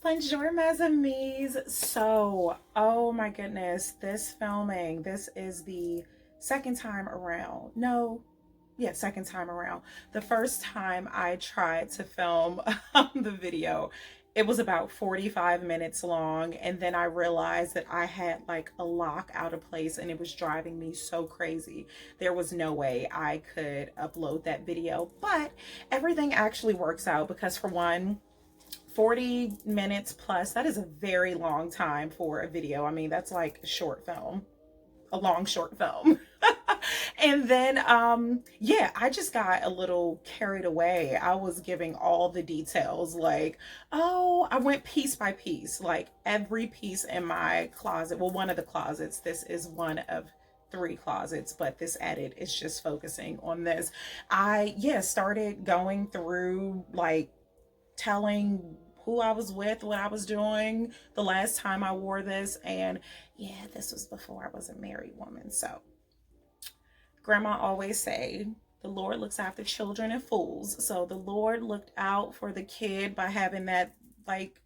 Bonjour, mes amis. So, oh my goodness, this filming, this is the second time around. No, yeah, second time around. The first time I tried to film the video, it was about 45 minutes long. And then I realized that I had like a lock out of place and it was driving me so crazy. There was no way I could upload that video, but everything actually works out because, for one, 40 minutes plus, that is a very long time for a video. I mean, that's like a short film, a long short film. And then yeah, I just got a little carried away. I was giving all the details, like, oh, I went piece by piece, like every piece in my closet. Well, one of the closets, this is one of three closets, but this edit is just focusing on this. I, yeah, started going through, like, telling who I was with, what I was doing the last time I wore this. And yeah, this was before I was a married woman. So grandma always say, the Lord looks after children and fools. So the Lord looked out for the kid by having that, like,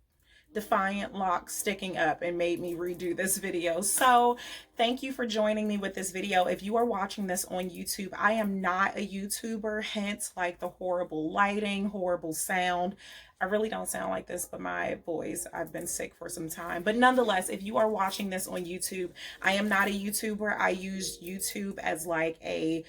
defiant lock sticking up and made me redo this video. So thank you for joining me with this video. If you are watching this on YouTube, I am not a YouTuber, hence like the horrible lighting, horrible sound. I really don't sound like this, but my voice, I've been sick for some time. But nonetheless, if you are watching this on YouTube, I am not a YouTuber. I use YouTube as like a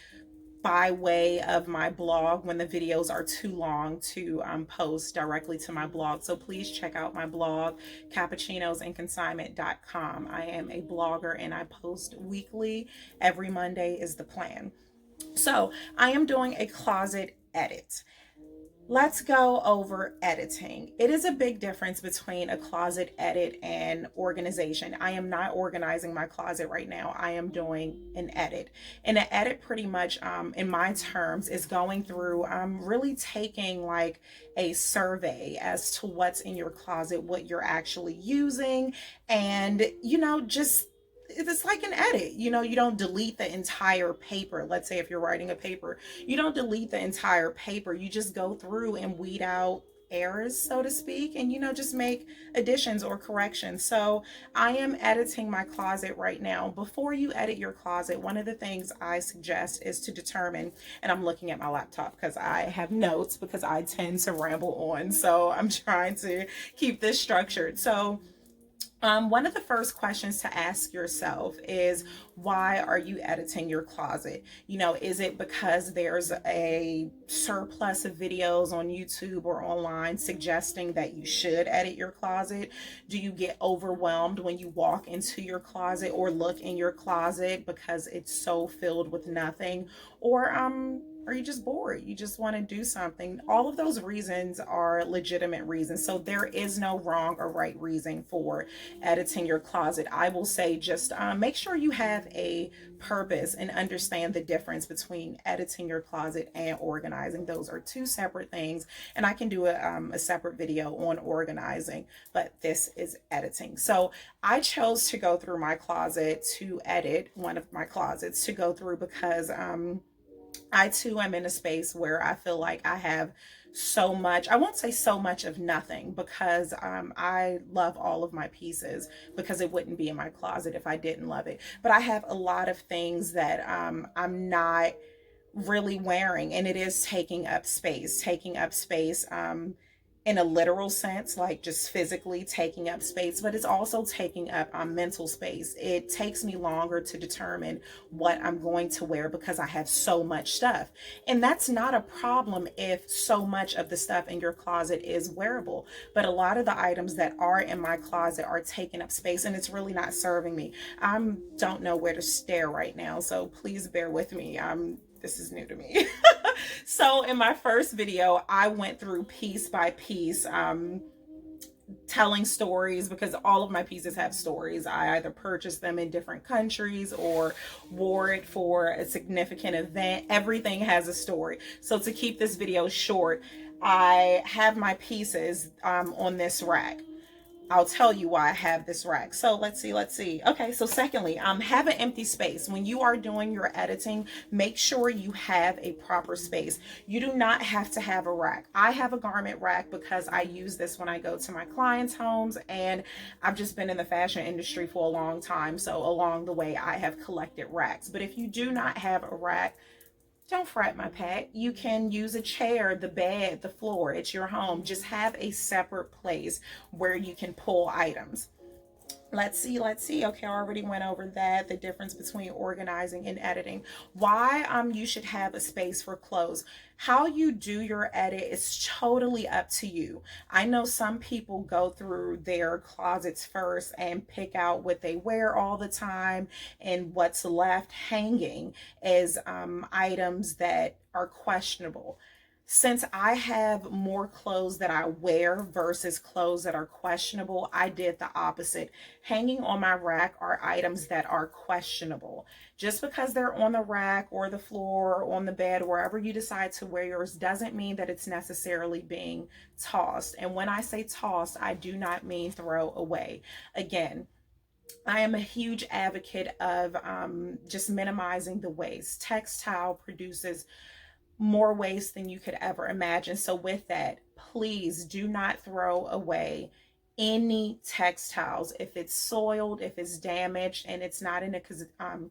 by way of my blog when the videos are too long to post directly to my blog. So please check out my blog, cappuccinosandconsignment.com. I am a blogger and I post weekly. Every Monday is the plan. So I am doing a closet edit. Let's go over editing. It is a big difference between a closet edit and organization. I am not organizing my closet right now. I am doing an edit. And an edit, pretty much, in my terms, is going through, really taking like a survey as to what's in your closet, what you're actually using, and, just, it's like an edit. You don't delete the entire paper. Let's say if you're writing a paper, you don't delete the entire paper. You just go through and weed out errors, so to speak, and just make additions or corrections. So I am editing my closet right now. Before you edit your closet, one of the things I suggest is to determine, and I'm looking at my laptop because I have notes, because I tend to ramble on, so I'm trying to keep this structured. So one of the first questions to ask yourself is, why are you editing your closet? Is it because there's a surplus of videos on YouTube or online suggesting that you should edit your closet? Do you get overwhelmed when you walk into your closet or look in your closet because it's so filled with nothing? Or are you just bored? You just want to do something? All of those reasons are legitimate reasons. So there is no wrong or right reason for editing your closet. I will say, just make sure you have a purpose and understand the difference between editing your closet and organizing. Those are two separate things. And I can do a separate video on organizing, but this is editing. So I chose to go through my closet to edit one of my closets to go through because I too am in a space where I feel like I have so much. I won't say so much of nothing, because I love all of my pieces, because it wouldn't be in my closet if I didn't love it. But I have a lot of things that I'm not really wearing, and it is taking up space, in a literal sense, like just physically taking up space, but it's also taking up mental space. It takes me longer to determine what I'm going to wear because I have so much stuff. And that's not a problem if so much of the stuff in your closet is wearable. But a lot of the items that are in my closet are taking up space, and it's really not serving me. I don't know where to stare right now, so please bear with me. This is new to me. So in my first video, I went through piece by piece, telling stories, because all of my pieces have stories. I either purchased them in different countries or wore it for a significant event. Everything has a story. So to keep this video short, I have my pieces on this rack. I'll tell you why I have this rack. So let's see. Okay, so secondly, have an empty space. When you are doing your editing, make sure you have a proper space. You do not have to have a rack. I have a garment rack because I use this when I go to my clients' homes, and I've just been in the fashion industry for a long time. So along the way, I have collected racks. But if you do not have a rack, don't fret, my pet. You can use a chair, the bed, the floor. It's your home. Just have a separate place where you can pull items. Let's see. Okay, I already went over that, the difference between organizing and editing. Why you should have a space for clothes. How you do your edit is totally up to you. I know some people go through their closets first and pick out what they wear all the time, and what's left hanging is items that are questionable. Since I have more clothes that I wear versus clothes that are questionable, I did the opposite. Hanging on my rack are items that are questionable. Just because they're on the rack or the floor or on the bed, wherever you decide to wear yours, doesn't mean that it's necessarily being tossed. And when I say tossed, I do not mean throw away. Again, I am a huge advocate of just minimizing the waste. Textile produces more waste than you could ever imagine. So with that, please do not throw away any textiles. If it's soiled, if it's damaged, and it's not in a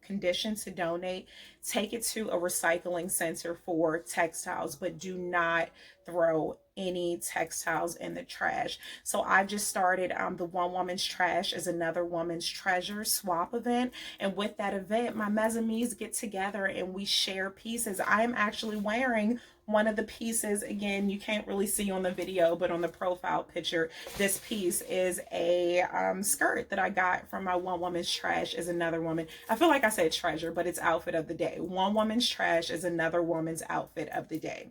condition to donate, take it to a recycling center for textiles, but do not throw any textiles in the trash. So I've just started the One Woman's Trash is Another Woman's Treasure swap event. And with that event, my mezzanines get together and we share pieces. I am actually wearing one of the pieces. Again, you can't really see on the video, but on the profile picture, this piece is a skirt that I got from my One Woman's Trash is Another Woman. I feel like I said treasure, but it's outfit of the day. One Woman's Trash is Another Woman's outfit of the day.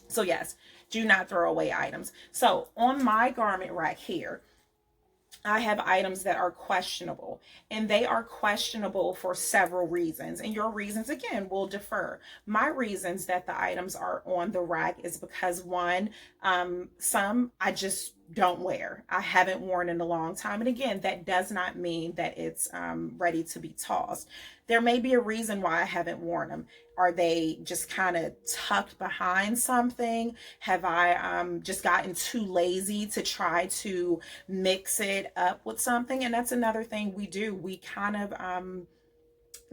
So yes, do not throw away items. So on my garment rack here, I have items that are questionable, and they are questionable for several reasons. And your reasons, again, will differ. My reasons that the items are on the rack is because one, some I just don't wear. I haven't worn in a long time. And again, that does not mean that it's ready to be tossed. There may be a reason why I haven't worn them. Are they just kind of tucked behind something? Have I just gotten too lazy to try to mix it up with something? And that's another thing we do. We kind of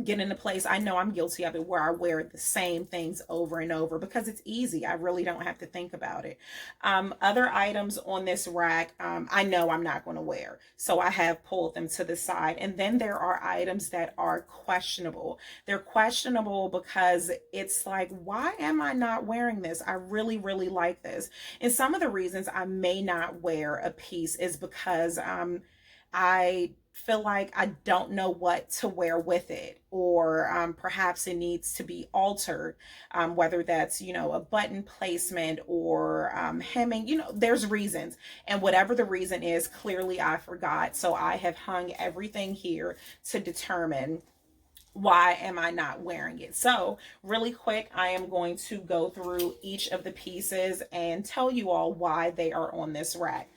get in a place, I know I'm guilty of it, where I wear the same things over and over because it's easy. I really don't have to think about it. Other items on this rack, I know I'm not going to wear, so I have pulled them to the side. And then there are items that are questionable. They're questionable because it's like, why am I not wearing this? I really, really like this. And some of the reasons I may not wear a piece is because I feel like I don't know what to wear with it, or perhaps it needs to be altered, whether that's, a button placement or hemming, there's reasons. And whatever the reason is, clearly I forgot. So I have hung everything here to determine why am I not wearing it. So really quick, I am going to go through each of the pieces and tell you all why they are on this rack.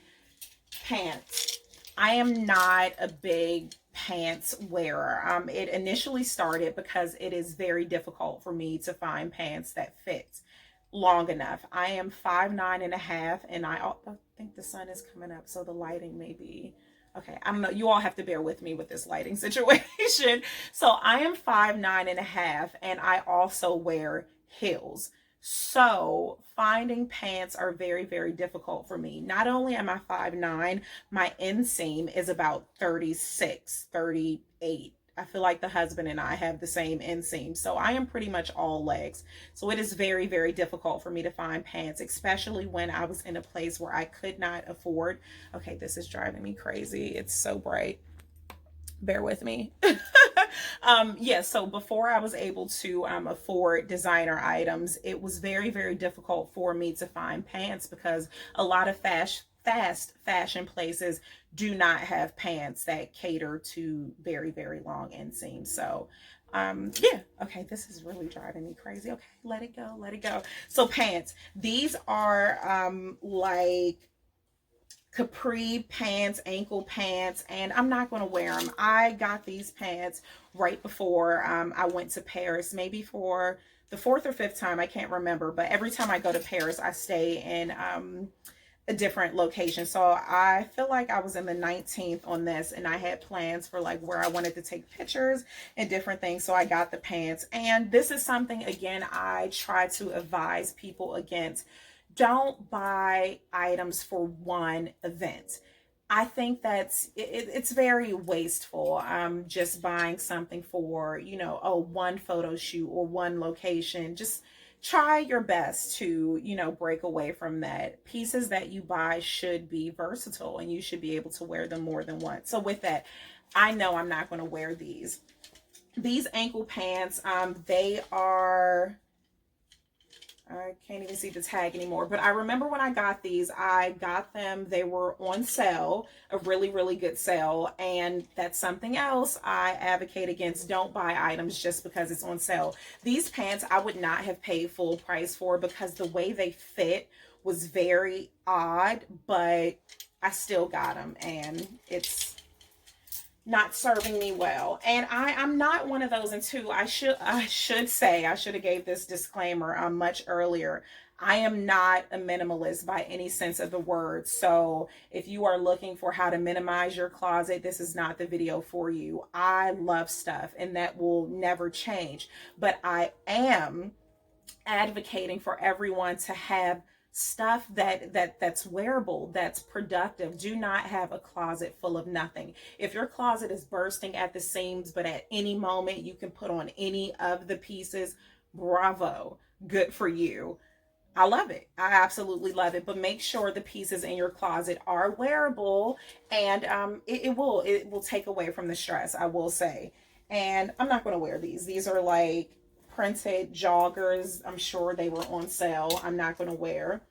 Pants. I am not a big pants wearer. It initially started because it is very difficult for me to find pants that fit long enough. I am 5'9.5", and I think the sun is coming up, so the lighting may be okay. I don't know. You all have to bear with me with this lighting situation. So I am 5'9.5", and I also wear heels. So finding pants are very, very difficult for me. Not only am I 5'9", my inseam is about 36, 38. I feel like the husband and I have the same inseam. So I am pretty much all legs. So it is very, very difficult for me to find pants, especially when I was in a place where I could not afford. Okay, this is driving me crazy. It's so bright. Bear with me. So before I was able to afford designer items, it was very, very difficult for me to find pants because a lot of fast fashion places do not have pants that cater to very, very long inseams. So okay, this is really driving me crazy. Okay, let it go. So pants, these are like capri pants, ankle pants, and I'm not going to wear them. I got these pants right before I went to Paris, maybe for the fourth or fifth time. I can't remember, but every time I go to Paris, I stay in a different location. So I feel like I was in the 19th on this, and I had plans for like where I wanted to take pictures and different things. So I got the pants, and this is something, again, I try to advise people against. Don't buy items for one event. I think it's very wasteful. Just buying something for, you know, oh, one photo shoot or one location. Just try your best to, you know, break away from that. Pieces that you buy should be versatile, and you should be able to wear them more than once. So with that, I know I'm not going to wear these. These ankle pants, they are, I can't even see the tag anymore, but I remember when I got these, I got them, they were on sale, a really, really good sale. And that's something else I advocate against. Don't buy items just because it's on sale. These pants I would not have paid full price for, because the way they fit was very odd, but I still got them, and it's not serving me well. And I'm not one of those. And two, I should say, I should have gave this disclaimer much earlier. I am not a minimalist by any sense of the word. So if you are looking for how to minimize your closet, this is not the video for you. I love stuff, and that will never change. But I am advocating for everyone to have stuff that's wearable, that's productive. Do not have a closet full of nothing. If your closet is bursting at the seams, but at any moment you can put on any of the pieces, bravo, good for you. I love it. I absolutely love it. But make sure the pieces in your closet are wearable, and it will take away from the stress, I will say. And I'm not going to wear these. These are like printed joggers. I'm sure they were on sale. I'm not going to wear.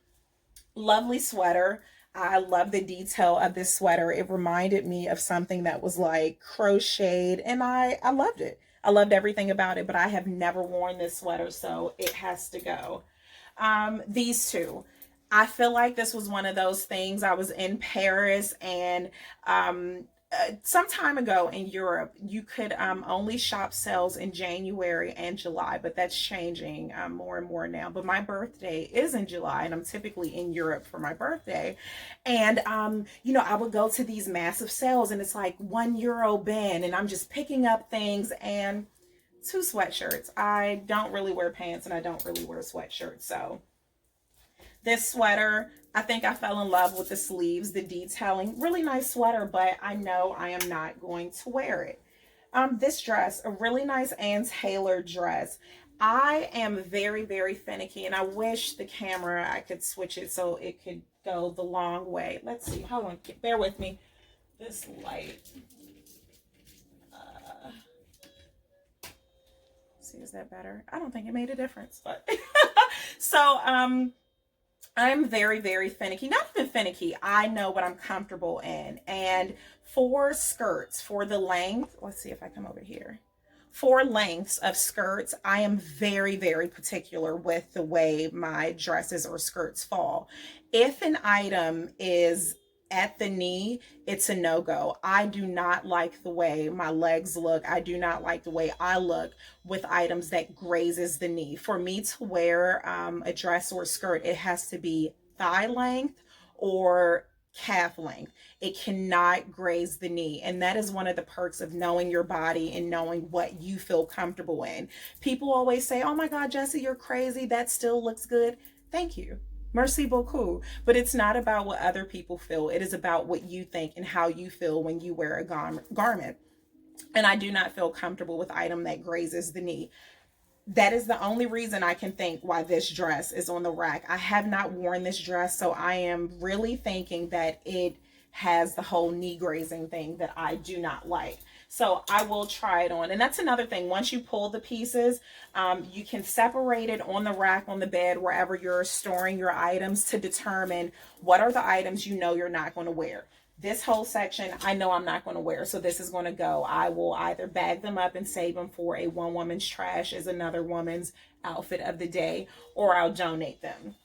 Lovely sweater. I love the detail of this sweater. It reminded me of something that was like crocheted, and I loved it. I loved everything about it, but I have never worn this sweater, so it has to go. These two. I feel like this was one of those things. I was in Paris, and some time ago in Europe, you could only shop sales in January and July, but that's changing more and more now. But my birthday is in July, and I'm typically in Europe for my birthday. And, you know, I would go to these massive sales, and it's like €1 bin, and I'm just picking up things, and two sweatshirts. I don't really wear pants, and I don't really wear sweatshirts. So this sweater, I think I fell in love with the sleeves, the detailing. Really nice sweater, but I know I am not going to wear it. This dress, a really nice Ann Taylor dress. I am very, very finicky, and I wish the camera, I could switch it so it could go the long way. Let's see. Hold on. Bear with me. This light. See, is that better? I don't think it made a difference, but so I'm very, very finicky. Not even finicky. I know what I'm comfortable in. And for skirts, for the length, let's see if I come over here. For lengths of skirts, I am very, very particular with the way my dresses or skirts fall. If an item is at the knee, it's a no-go. I do not like the way my legs look. I do not like the way I look with items that grazes the knee. For me to wear a dress or a skirt, it has to be thigh length or calf length. It cannot graze the knee. And that is one of the perks of knowing your body and knowing what you feel comfortable in. People always say, oh my God, Jessie, you're crazy. That still looks good. Thank you. Merci beaucoup. But it's not about what other people feel. It is about what you think and how you feel when you wear a garment. And I do not feel comfortable with item that grazes the knee. That is the only reason I can think why this dress is on the rack. I have not worn this dress, so I am really thinking that it has the whole knee grazing thing that I do not like. So I will try it on. And that's another thing. Once you pull the pieces, you can separate it on the rack, on the bed, wherever you're storing your items, to determine what are the items you know you're not going to wear. This whole section, I know I'm not going to wear, so this is going to go. I will either bag them up and save them for a one woman's trash as another woman's outfit of the day, or I'll donate them.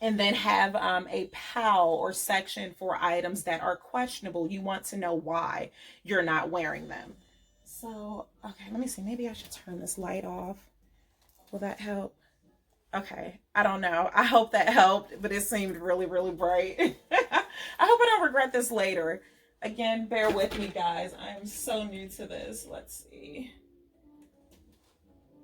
and then have a pile or section for items that are questionable. You want to know why you're not wearing them. So, okay, let me see. Maybe I should turn this light off. Will that help? Okay, I don't know. I hope that helped, but it seemed really, really bright. I hope I don't regret this later. Again, bear with me, guys. I am so new to this. Let's see.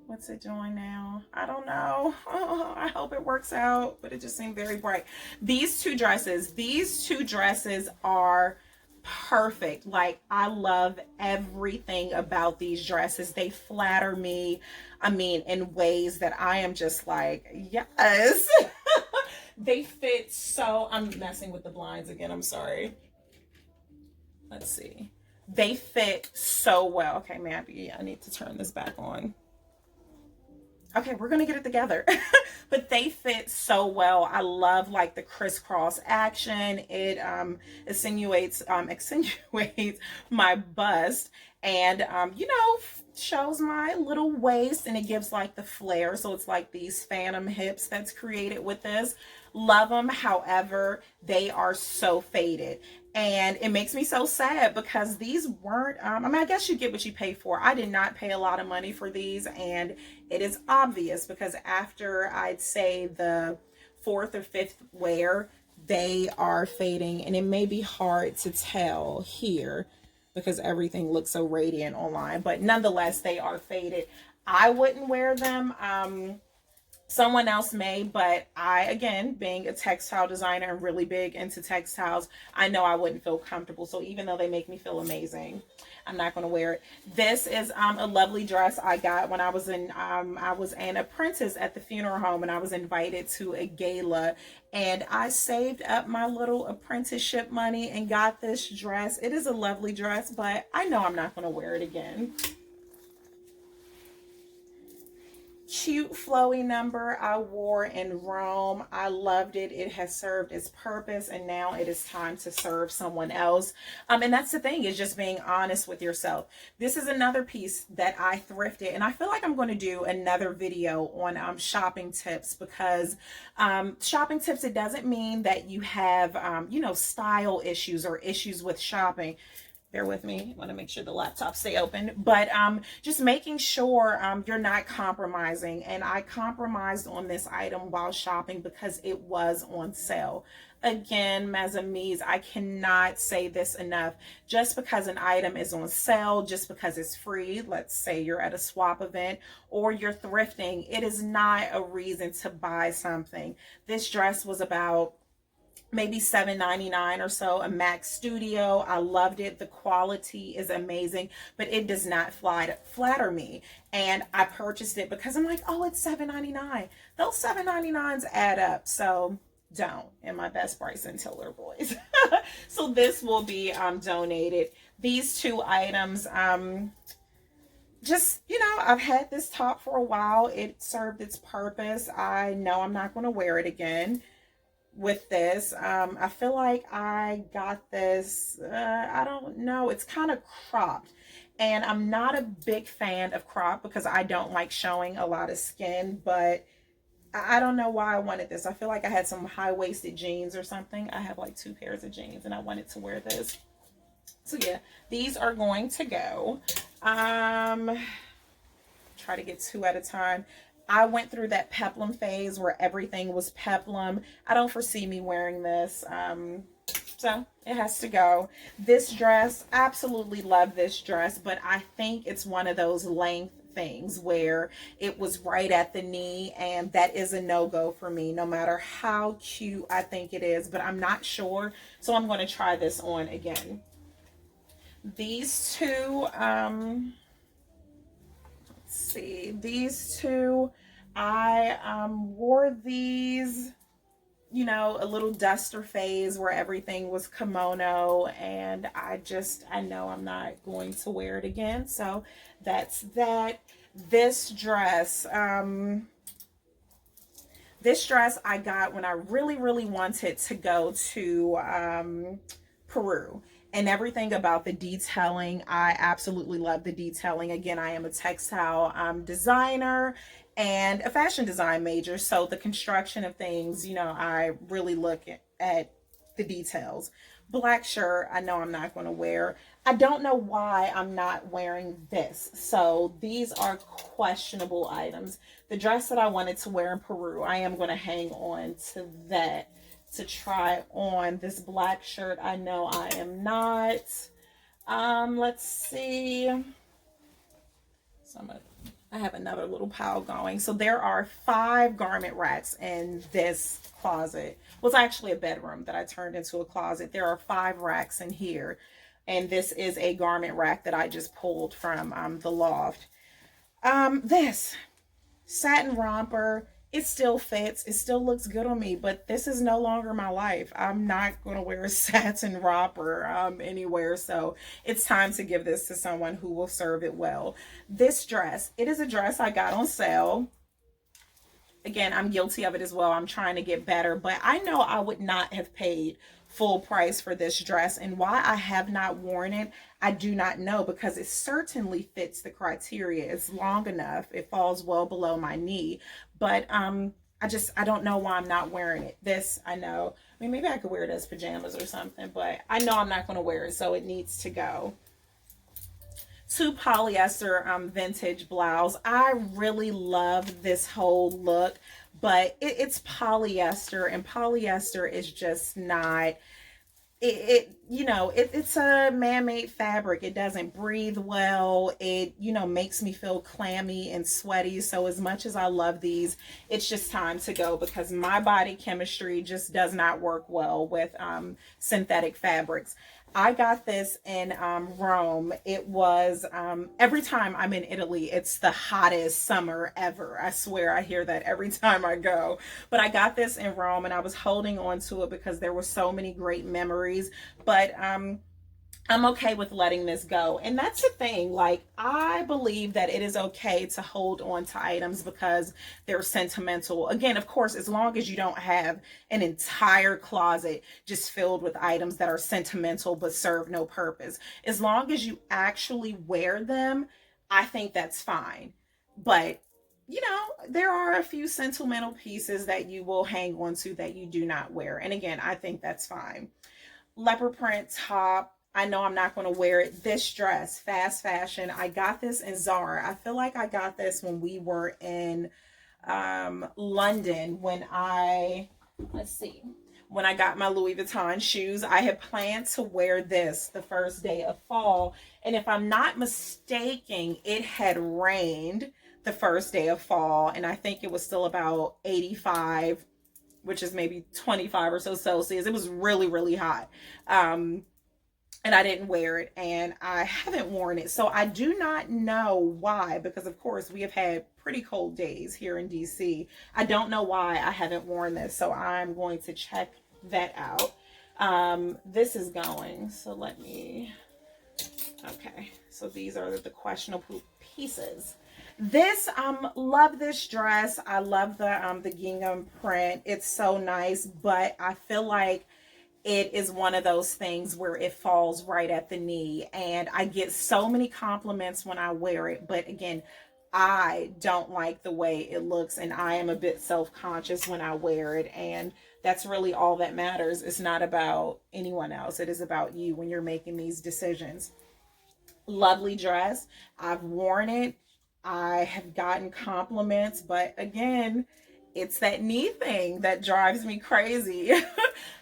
What's it doing now? I don't know. Oh, I hope it works out, but it just seemed very bright. These two dresses are perfect. Like, I love everything about these dresses. They flatter me. I mean, in ways that I am just like, yes. They fit so, I'm messing with the blinds again. I'm sorry. Let's see. They fit so well. Okay, maybe I need to turn this back on. Okay, we're gonna get it together. But they fit so well. I love like the crisscross action. It accentuates my bust, and shows my little waist, and it gives like the flare. So it's like these phantom hips that's created with this. Love them. However, they are so faded. And it makes me so sad because these weren't, I mean, I guess you get what you pay for. I did not pay a lot of money for these, and it is obvious because after I'd say the fourth or fifth wear, they are fading, and it may be hard to tell here because everything looks so radiant online, but nonetheless, they are faded. I wouldn't wear them. Someone else may, but I, again, being a textile designer and really big into textiles, I know I wouldn't feel comfortable. So even though they make me feel amazing, I'm not going to wear it. This is a lovely dress I got when I was an apprentice at the funeral home, and I was invited to a gala, and I saved up my little apprenticeship money and got this dress. It is a lovely dress, but I know I'm not going to wear it again. Cute flowy number I wore in Rome. I loved it. It has served its purpose, and now it is time to serve someone else. And that's the thing, is just being honest with yourself. This is another piece that I thrifted, and I feel like I'm going to do another video on shopping tips, because shopping tips, it doesn't mean that you have style issues or issues with shopping. Bear with me. I want to make sure the laptop stay open, but just making sure you're not compromising. And I compromised on this item while shopping because it was on sale. Again, mes amis, I cannot say this enough. Just because an item is on sale, just because it's free, let's say you're at a swap event or you're thrifting, it is not a reason to buy something. This dress was about maybe $7.99 or so, a Max Studio. I loved it. The quality is amazing, but it does not flatter me. And I purchased it because I'm like, oh, it's $7.99. Those $7.99s add up. So don't, in my Best Bryson Tiller voice. So this will be donated. These two items, just, I've had this top for a while. It served its purpose. I know I'm not going to wear it again. With this, I feel like I got this, I don't know, it's kind of cropped, and I'm not a big fan of crop because I don't like showing a lot of skin, but I don't know why I wanted this. I feel like I had some high-waisted jeans or something. I have like 2 pairs of jeans, and I wanted to wear this. So yeah, these are going to go. Try to get 2 at a time. I went through that peplum phase where everything was peplum. I don't foresee me wearing this. So it has to go. This dress, absolutely love this dress, but I think it's one of those length things where it was right at the knee, and that is a no-go for me, no matter how cute I think it is, but I'm not sure. So I'm going to try this on again. These two, see, these two, I wore these, a little duster phase where everything was kimono, and I know I'm not going to wear it again. So that's that. This dress I got when I really, really wanted to go to Peru. And everything about the detailing, I absolutely love the detailing. Again, I am a textile designer, and a fashion design major. So the construction of things, you know, I really look at the details. Black shirt, I know I'm not going to wear. I don't know why I'm not wearing this. So these are questionable items. The dress that I wanted to wear in Peru, I am going to hang on to that to try on. This black shirt, I know I am not. Let's see. I have another little pile going. So there are 5 garment racks in this closet. Well, it's actually a bedroom that I turned into a closet. There are 5 racks in here. And this is a garment rack that I just pulled from the loft. This satin romper, it still fits, it still looks good on me, but this is no longer my life. I'm not going to wear a satin romper anywhere, so it's time to give this to someone who will serve it well. This dress, it is a dress I got on sale. Again, I'm guilty of it as well. I'm trying to get better, but I know I would not have paid full price for this dress, and why I have not worn it, I do not know, because it certainly fits the criteria. It's long enough, it falls well below my knee, but I don't know why I'm not wearing it. This, I know, I mean, maybe I could wear it as pajamas or something, but I know I'm not going to wear it, so it needs to go. 2 polyester vintage blouse. I really love this whole look, but it's polyester, and polyester is just not, it's a man-made fabric. It doesn't breathe well. It, makes me feel clammy and sweaty. So as much as I love these, it's just time to go, because my body chemistry just does not work well with synthetic fabrics. I got this in Rome. It was, every time I'm in Italy, it's the hottest summer ever. I swear I hear that every time I go. But I got this in Rome, and I was holding on to it because there were so many great memories. But I'm okay with letting this go. And that's the thing. Like, I believe that it is okay to hold on to items because they're sentimental. Again, of course, as long as you don't have an entire closet just filled with items that are sentimental but serve no purpose. As long as you actually wear them, I think that's fine. But there are a few sentimental pieces that you will hang on to that you do not wear. And again, I think that's fine. Leopard print top. I know I'm not going to wear it. This dress, fast fashion. I got this in Zara. I feel like I got this when we were in London when I got my Louis Vuitton shoes. I had planned to wear this the first day of fall. And if I'm not mistaken, it had rained the first day of fall. And I think it was still about 85, which is maybe 25 or so Celsius. It was really, really hot. And I didn't wear it, and I haven't worn it. So I do not know why, because of course we have had pretty cold days here in DC. I don't know why I haven't worn this. So I'm going to check that out. This is going, so okay. So these are the questionable pieces. This, love this dress. I love the gingham print. It's so nice, but I feel like it is one of those things where it falls right at the knee, and I get so many compliments when I wear it. But again, I don't like the way it looks, and I am a bit self-conscious when I wear it. And that's really all that matters. It's not about anyone else. It is about you when you're making these decisions. Lovely dress. I've worn it. I have gotten compliments, but again, it's that knee thing that drives me crazy.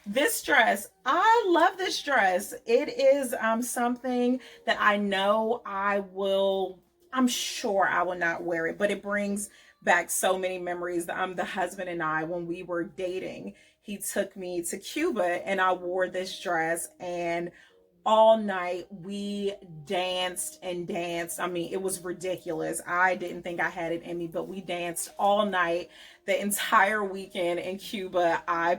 This dress, I love this dress. It is something that I know I'm sure I will not wear it, but it brings back so many memories. The husband and I, when we were dating, he took me to Cuba, and I wore this dress, and all night we danced and danced. I mean, it was ridiculous. I didn't think I had it in me, but we danced all night. The entire weekend in Cuba, I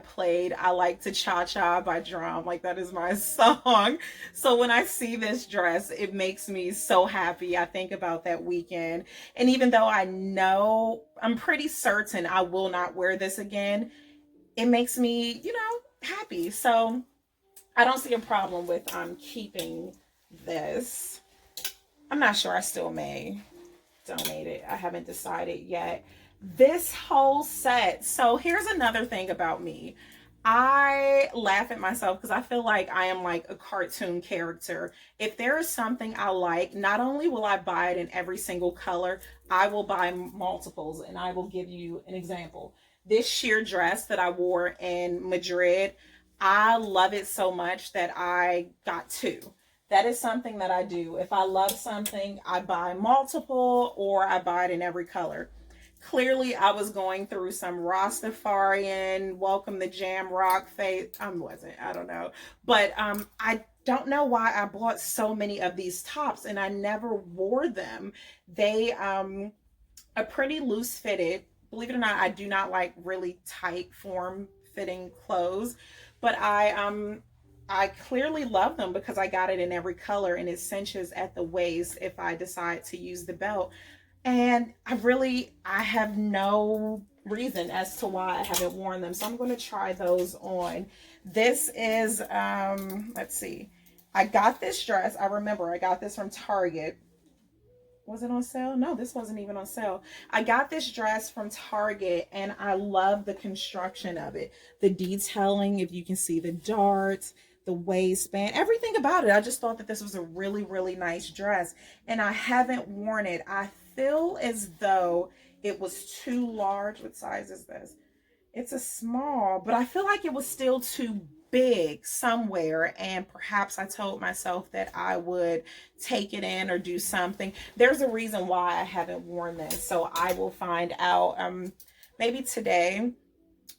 like to Cha-Cha by Drum. Like, that is my song. So when I see this dress, it makes me so happy. I think about that weekend. And even though I'm pretty certain I will not wear this again, it makes me, happy. So I don't see a problem with keeping this. I'm not sure. I still may donate it. I haven't decided yet. this whole set. So here's another thing about me. I laugh at myself because I feel like I am like a cartoon character. If there is something I like, not only will I buy it in every single color, I will buy multiples. And I will give you an example. This sheer dress that I wore in Madrid, I love it so much that I got two. That is something that I do. If I love something, I buy multiple or I buy it in every color. Clearly, I was going through some Rastafarian welcome the jam rock phase. I wasn't, I don't know. But I don't know why I bought so many of these tops and I never wore them. They are pretty loose fitted. Believe it or not, I do not like really tight form fitting clothes, but I clearly love them because I got it in every color and it cinches at the waist if I decide to use the belt. And I have no reason as to why I haven't worn them. So I'm going to try those on. This is, let's see. I got this dress. I remember I got this from Target. Was it on sale? No, this wasn't even on sale. I got this dress from Target and I love the construction of it. The detailing, if you can see the darts, the waistband, everything about it. I just thought that this was a really, really nice dress and I haven't worn it. I feel as though it was too large. What size is this? It's a small, but I feel like it was still too big somewhere, and perhaps I told myself that I would take it in or do something. There's a reason why I haven't worn this, so I will find out. Maybe today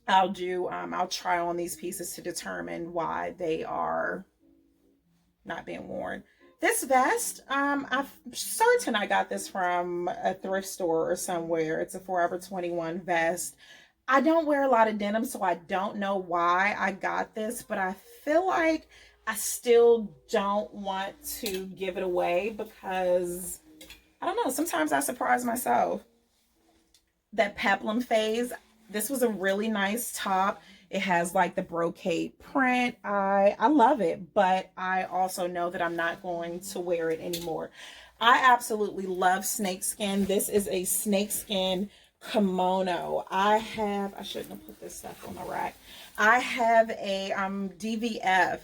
I'll try on these pieces to determine why they are not being worn. This vest, I'm certain I got this from a thrift store or somewhere. It's a Forever 21 vest. I don't wear a lot of denim, so I don't know why I got this, but I feel like I still don't want to give it away because I don't know, sometimes I surprise myself. That peplum phase, this was a really nice top. It has like the brocade print. I love it, but I also know that I'm not going to wear it anymore. I absolutely love snakeskin. This is a snakeskin kimono. I shouldn't have put this stuff on the rack. I have a DVF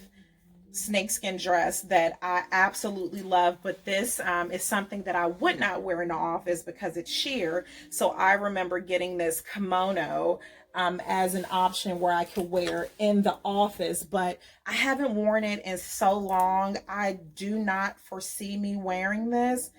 snakeskin dress that I absolutely love, but this is something that I would not wear in the office because it's sheer. So I remember getting this kimono as an option where I could wear in the office, but I haven't worn it in so long. I do not foresee me wearing this.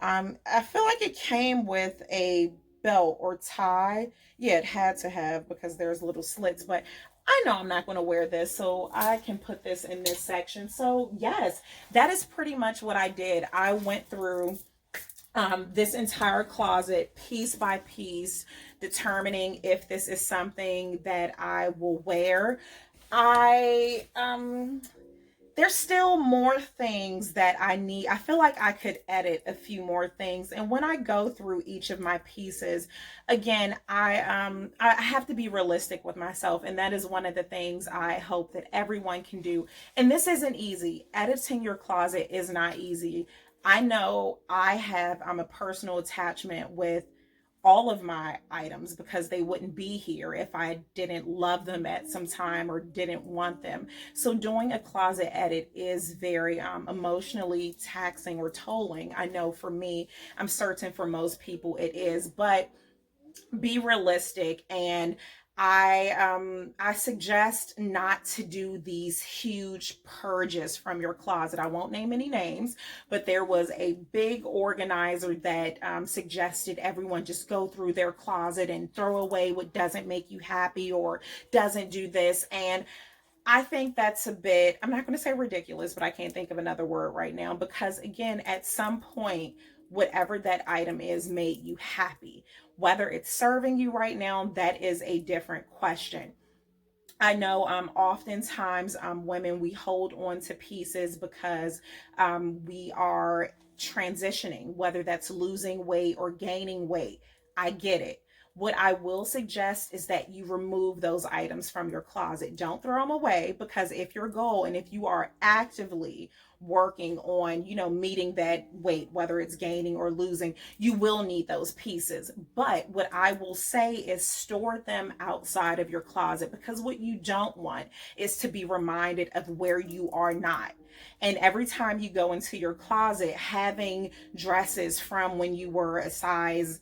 I feel like it came with a belt or tie. Yeah, it had to have because there's little slits, but I know I'm not going to wear this, so I can put this in this section. So yes, that is pretty much what I did. I went through this entire closet piece by piece, determining if this is something that I will wear. I there's still more things that I need. I feel like I could edit a few more things. And when I go through each of my pieces, again, I have to be realistic with myself. And that is one of the things I hope that everyone can do. And this isn't easy. Editing your closet is not easy. I know I'm a personal attachment with all of my items because they wouldn't be here if I didn't love them at some time or didn't want them. So doing a closet edit is very emotionally taxing or tolling. I know for me, I'm certain for most people it is, but be realistic. And I suggest not to do these huge purges from your closet. I won't name any names, but there was a big organizer that suggested everyone just go through their closet and throw away what doesn't make you happy or doesn't do this. And I think that's a bit, I'm not going to say ridiculous, but I can't think of another word right now because, again, at some point, whatever that item is made you happy. Whether it's serving you right now, that is a different question. I know oftentimes women, we hold on to pieces because we are transitioning, whether that's losing weight or gaining weight. I get it. What I will suggest is that you remove those items from your closet. Don't throw them away, because if your goal and if you are actively working on, meeting that weight, whether it's gaining or losing, you will need those pieces. But what I will say is store them outside of your closet, because what you don't want is to be reminded of where you are not. And every time you go into your closet, having dresses from when you were a size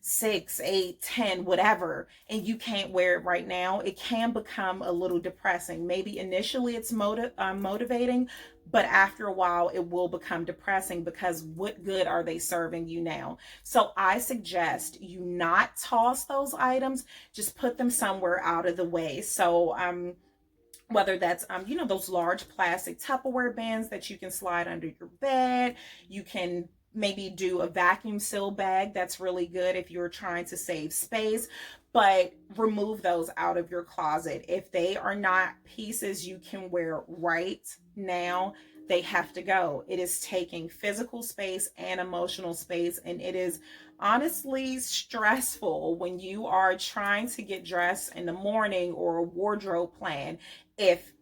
6, 8, 10, whatever, and you can't wear it right now, it can become a little depressing. Maybe initially it's motivating, but after a while it will become depressing, because what good are they serving you now? So I suggest you not toss those items, just put them somewhere out of the way. So whether that's those large plastic Tupperware bins that you can slide under your bed. You can maybe do a vacuum seal bag. That's really good if you're trying to save space. But remove those out of your closet. If they are not pieces you can wear right now, they have to go. It is taking physical space and emotional space, and it is honestly stressful when you are trying to get dressed in the morning or a wardrobe plan if,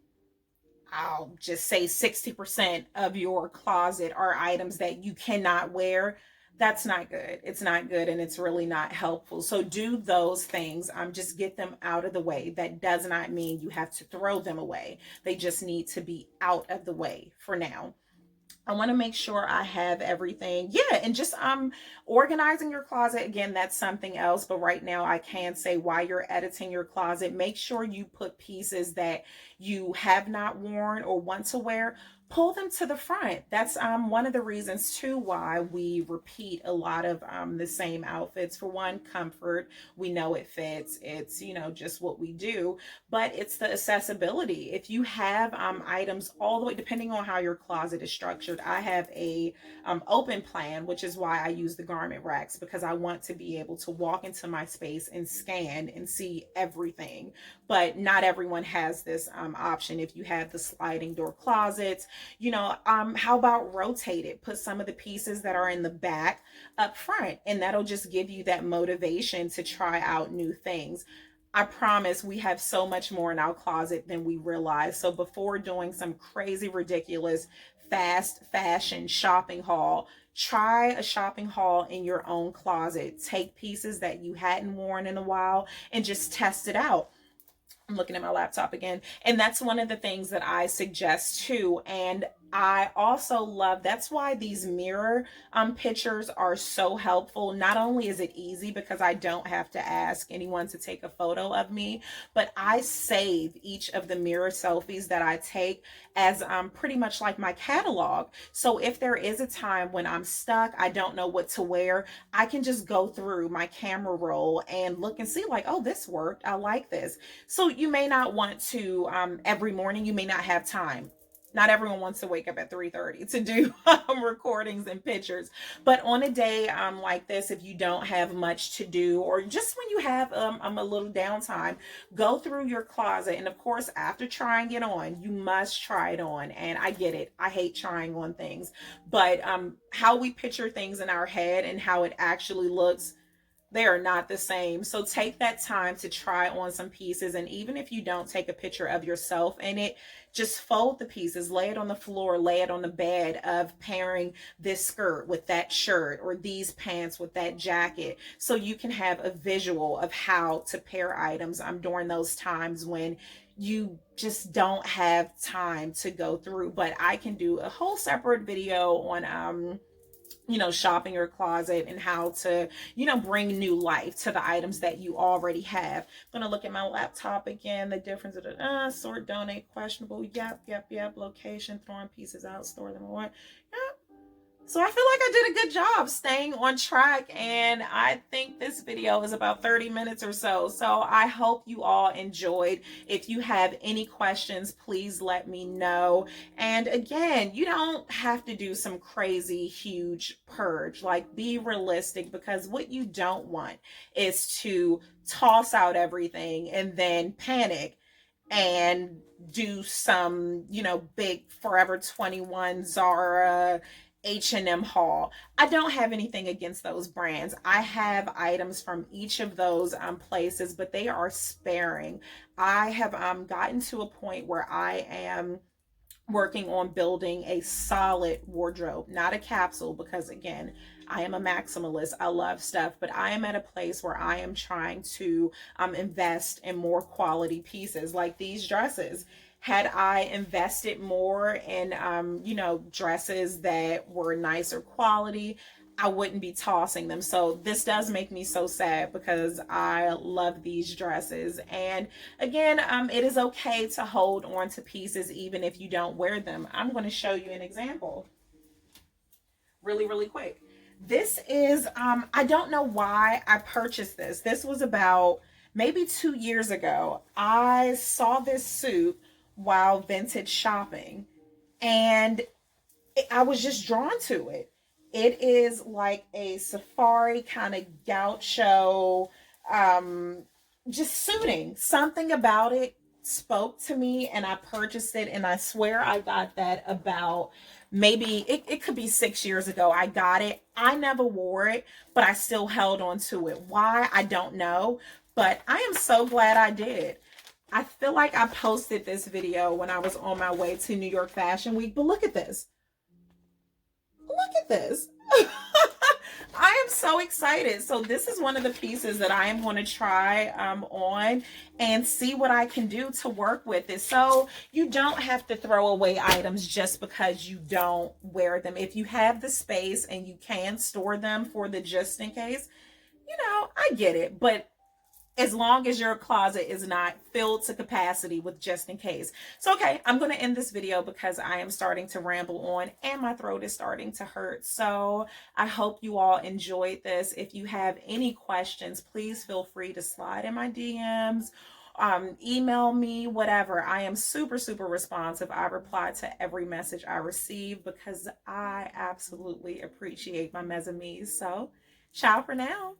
I'll just say, 60% of your closet are items that you cannot wear. That's not good. It's not good, and it's really not helpful. So do those things. Just get them out of the way. That does not mean you have to throw them away. They just need to be out of the way for now. I want to make sure I have everything. Yeah, and just organizing your closet, again, that's something else. But right now I can say, while you're editing your closet, make sure you put pieces that you have not worn or want to wear, pull them to the front. That's one of the reasons too why we repeat a lot of the same outfits. For one, comfort. We know it fits. It's, just what we do. But it's the accessibility. If you have items all the way, depending on how your closet is structured, I have a open plan, which is why I use the garment racks, because I want to be able to walk into my space and scan and see everything. But not everyone has this option. If you have the sliding door closets, how about rotate it? Put some of the pieces that are in the back up front, and that'll just give you that motivation to try out new things. I promise we have so much more in our closet than we realize. So before doing some crazy, ridiculous, fast fashion shopping haul, try a shopping haul in your own closet. Take pieces that you hadn't worn in a while and just test it out. I'm looking at my laptop again. And that's one of the things that I suggest too. And I also love, that's why these mirror pictures are so helpful. Not only is it easy because I don't have to ask anyone to take a photo of me, but I save each of the mirror selfies that I take as pretty much like my catalog. So if there is a time when I'm stuck, I don't know what to wear, I can just go through my camera roll and look and see, like, oh, this worked. I like this. So you may not want to, every morning, you may not have time. Not everyone wants to wake up at 3:30 to do recordings and pictures. But on a day like this, if you don't have much to do, or just when you have a little downtime, go through your closet. And of course, after trying it on, you must try it on. And I get it. I hate trying on things. But how we picture things in our head and how it actually looks, they are not the same. So take that time to try on some pieces. And even if you don't take a picture of yourself in it, just fold the pieces, lay it on the floor, lay it on the bed, of pairing this skirt with that shirt or these pants with that jacket, so you can have a visual of how to pair items during those times when you just don't have time to go through. But I can do a whole separate video on shopping your closet and how to, bring new life to the items that you already have. I'm going to look at my laptop again. The difference of sort, donate, questionable. Yep. Location, throwing pieces out, store them away. Yep. So I feel like I did a good job staying on track, and I think this video is about 30 minutes or so. So I hope you all enjoyed. If you have any questions, please let me know. And again, you don't have to do some crazy huge purge. Like, be realistic, because what you don't want is to toss out everything and then panic and do some, big Forever 21 Zara H&M haul. I don't have anything against those brands. I have items from each of those places, but they are sparing. I have gotten to a point where I am working on building a solid wardrobe, not a capsule, because again, I am a maximalist. I love stuff, but I am at a place where I am trying to invest in more quality pieces like these dresses. Had I invested more in, dresses that were nicer quality, I wouldn't be tossing them. So this does make me so sad because I love these dresses. And again, it is okay to hold on to pieces even if you don't wear them. I'm going to show you an example really, really quick. This is, I don't know why I purchased this. This was about maybe 2 years ago. I saw this suit while vintage shopping, and I was just drawn to it. It is like a safari kind of gaucho, um, just suiting. Something about it spoke to me, and I purchased it. And I swear I got that about maybe it could be 6 years ago. I got it. I never wore it, but I still held on to it. Why? I don't know. But I am so glad I did. I feel like I posted this video when I was on my way to New York Fashion Week, but look at this. Look at this. I am so excited. So this is one of the pieces that I am going to try on and see what I can do to work with it. So you don't have to throw away items just because you don't wear them. If you have the space and you can store them for the just in case, I get it. But as long as your closet is not filled to capacity with just in case. So, okay, I'm going to end this video because I am starting to ramble on and my throat is starting to hurt. So I hope you all enjoyed this. If you have any questions, please feel free to slide in my DMs, email me, whatever. I am super, super responsive. I reply to every message I receive because I absolutely appreciate my mes amis. So, ciao for now.